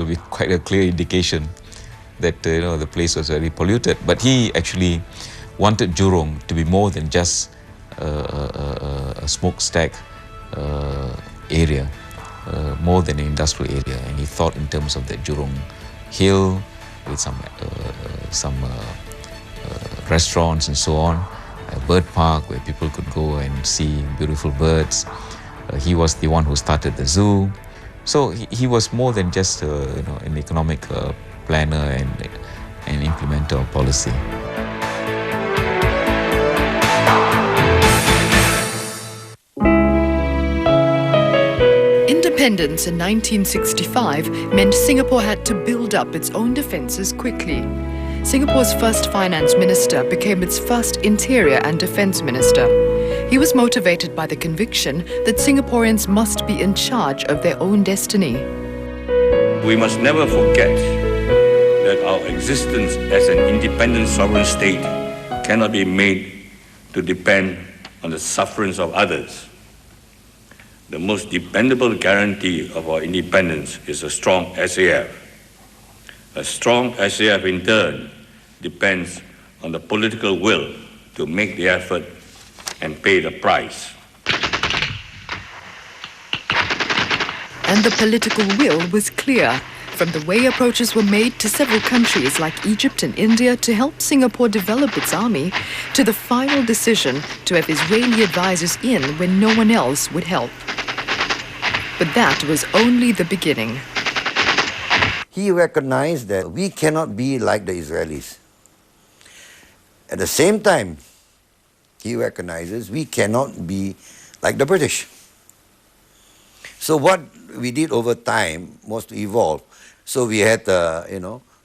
will be quite a clear indication that the place was very polluted. But he actually wanted Jurong to be more than just a smokestack area, more than an industrial area, and he thought in terms of that Jurong Hill with some restaurants and so on, a bird park where people could go and see beautiful birds. He was the one who started the zoo. So he was more than just an economic planner and implementer of policy. Independence in 1965 meant Singapore had to build up its own defences quickly. Singapore's first finance minister became its first interior and defence minister. He was motivated by the conviction that Singaporeans must be in charge of their own destiny. We must never forget that our existence as an independent sovereign state cannot be made to depend on the sufferance of others. The most dependable guarantee of our independence is a strong SAF. A strong SAF in turn depends on the political will to make the effort and pay the price. And the political will was clear, from the way approaches were made to several countries like Egypt and India to help Singapore develop its army, to the final decision to have Israeli advisors in when no one else would help. But that was only the beginning. He recognized that we cannot be like the Israelis. At the same time, he recognizes we cannot be like the British. So what we did over time was to evolve. So we had, the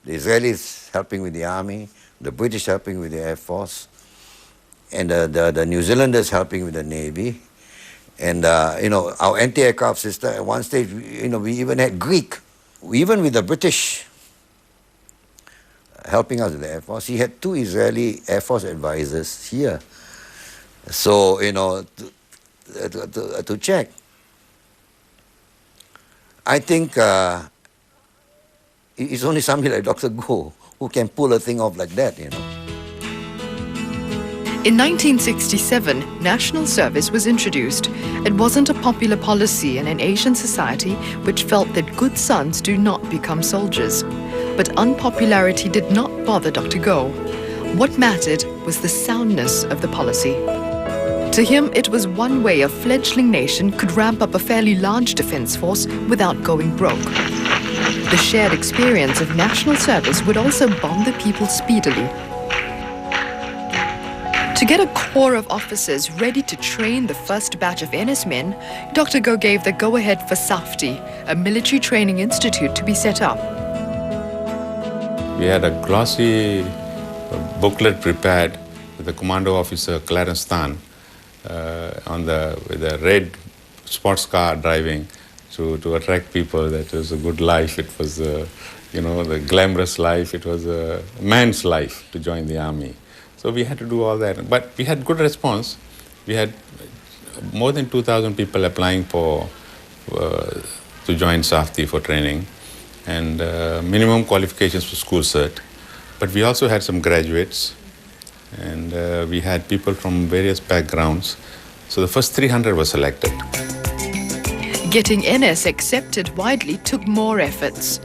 Israelis helping with the army, the British helping with the Air Force, and the New Zealanders helping with the Navy. And, our anti-aircraft system, at one stage, we even had Greek. Even with the British helping us with the Air Force, he had 2 Israeli Air Force advisors here. So, to check. I think it's only somebody like Dr. Goh who can pull a thing off like that, In 1967, national service was introduced. It wasn't a popular policy in an Asian society which felt that good sons do not become soldiers. But unpopularity did not bother Dr. Goh. What mattered was the soundness of the policy. To him, it was one way a fledgling nation could ramp up a fairly large defence force without going broke. The shared experience of national service would also bond the people speedily. To get a corps of officers ready to train the first batch of NS men, Dr. Goh gave the go-ahead for SAFTI, a military training institute, to be set up. We had a glossy booklet prepared with the commando officer Clarence Tan with a red sports car driving to attract people. That was a good life. It was the glamorous life. It was a man's life to join the army. So we had to do all that. But we had good response. We had more than 2,000 people applying to join SAFTI for training, and minimum qualifications for school cert. But we also had some graduates, and we had people from various backgrounds. So the first 300 were selected. Getting NS accepted widely took more efforts.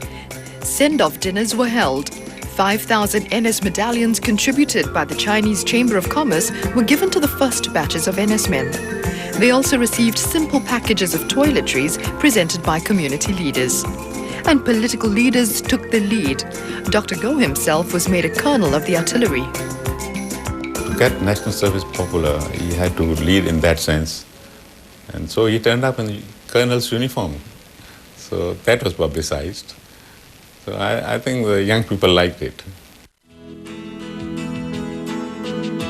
Send-off dinners were held. 5,000 NS medallions contributed by the Chinese Chamber of Commerce were given to the first batches of NS men. They also received simple packages of toiletries presented by community leaders. And political leaders took the lead. Dr. Goh himself was made a colonel of the artillery. To get national service popular, he had to lead in that sense. And so he turned up in the colonel's uniform. So that was publicized. So I think the young people liked it.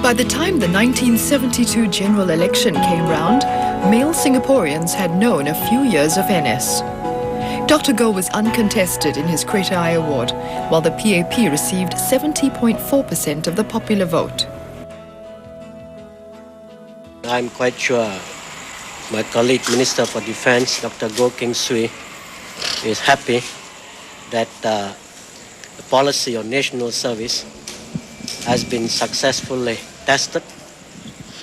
By the time the 1972 general election came round, male Singaporeans had known a few years of NS. Dr. Goh was uncontested in his Kreta I award, while the PAP received 70.4% of the popular vote. I'm quite sure my colleague Minister for Defence, Dr. Goh Keng Swee, is happy that the policy on national service has been successfully tested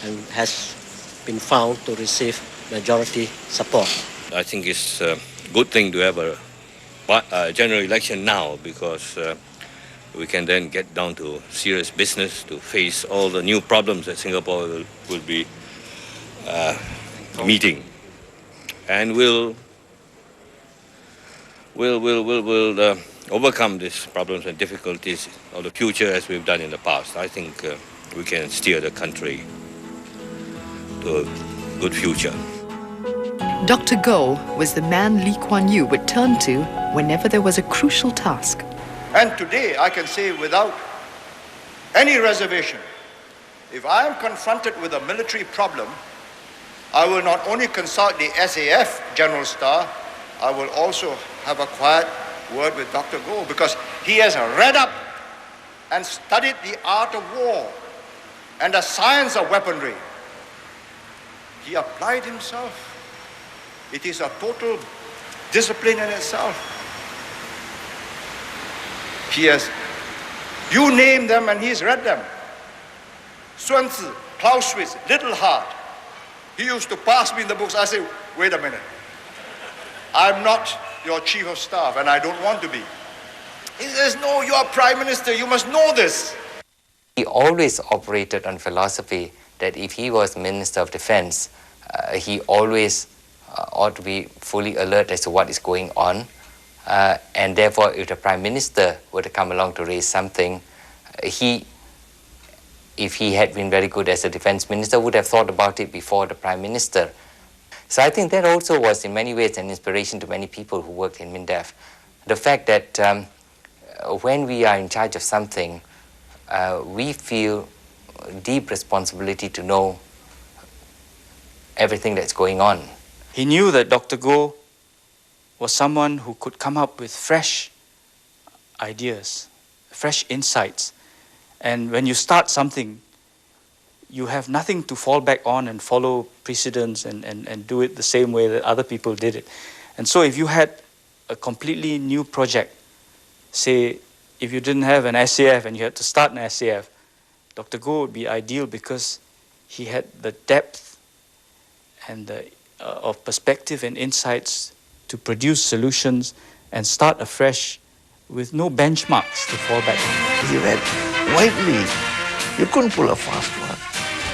and has been found to receive majority support. I think it's a good thing to have a general election now, because we can then get down to serious business to face all the new problems that Singapore will be meeting, and we'll overcome these problems and difficulties of the future as we've done in the past. I think we can steer the country to a good future. Dr. Goh was the man Lee Kuan Yew would turn to whenever there was a crucial task. And today I can say without any reservation, if I am confronted with a military problem, I will not only consult the SAF General Staff, I will also have a quiet word with Dr. Goh, because he has read up and studied the art of war and the science of weaponry. He applied himself. It is a total discipline in itself. He has, you name them and he's read them. Sun Tzu, Clausewitz, Little Heart. He used to pass me in the books. I say, wait a minute. I'm not your chief of staff and I don't want to be. He says, no, you are prime minister. You must know this. He always operated on philosophy that if he was Minister of Defense, he always ought to be fully alert as to what is going on. And therefore, if the Prime Minister were to come along to raise something, if he had been very good as a Defense Minister, would have thought about it before the Prime Minister. So I think that also was in many ways an inspiration to many people who worked in MINDEF. The fact that when we are in charge of something, we feel deep responsibility to know everything that's going on. He knew that Dr. Goh was someone who could come up with fresh ideas, fresh insights. And when you start something, you have nothing to fall back on and follow precedents and do it the same way that other people did it. And so if you had a completely new project, say if you didn't have an SAF and you had to start an SAF, Dr. Goh would be ideal because he had the depth and the of perspective and insights to produce solutions and start afresh with no benchmarks to fall back on. He read widely. You couldn't pull a fast one.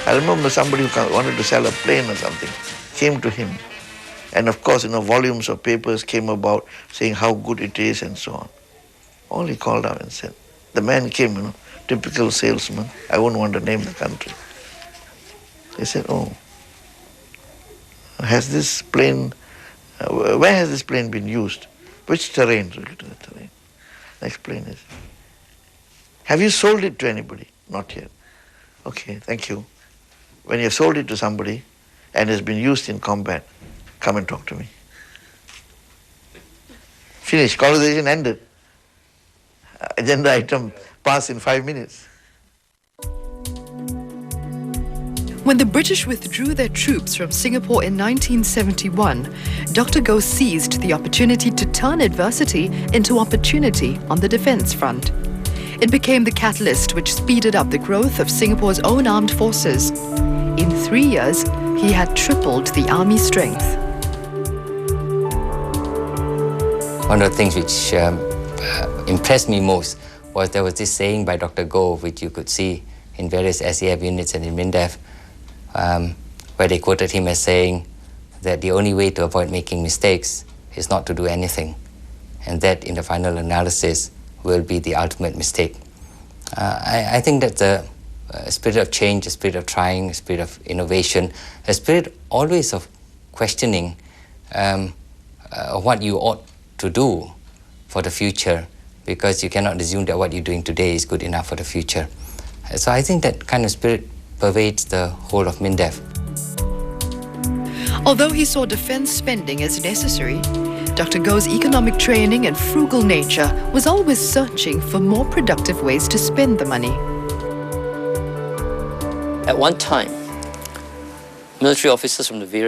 I remember somebody who wanted to sell a plane or something came to him. And of course, volumes of papers came about saying how good it is and so on. All he called out and said, the man came, typical salesman. I wouldn't want to name the country. He said, oh, has this plane, where has this plane been used? Which terrain? Related to the terrain. Next plane is, have you sold it to anybody? Not yet. Okay, thank you. When you have sold it to somebody and has been used in combat, come and talk to me. Finished, conversation ended. Agenda item passed in 5 minutes. When the British withdrew their troops from Singapore in 1971, Dr. Goh seized the opportunity to turn adversity into opportunity on the defence front. It became the catalyst which speeded up the growth of Singapore's own armed forces. In 3 years, he had tripled the army strength. One of the things which impressed me most was there was this saying by Dr. Goh, which you could see in various SAF units and in MINDEF, where they quoted him as saying that the only way to avoid making mistakes is not to do anything, and that in the final analysis will be the ultimate mistake. I think that's a spirit of change, a spirit of trying, a spirit of innovation, a spirit always of questioning what you ought to do for the future, because you cannot assume that what you're doing today is good enough for the future. So I think that kind of spirit pervades the whole of MINDEF. Although he saw defence spending as necessary, Dr. Goh's economic training and frugal nature was always searching for more productive ways to spend the money. At one time, military officers from the various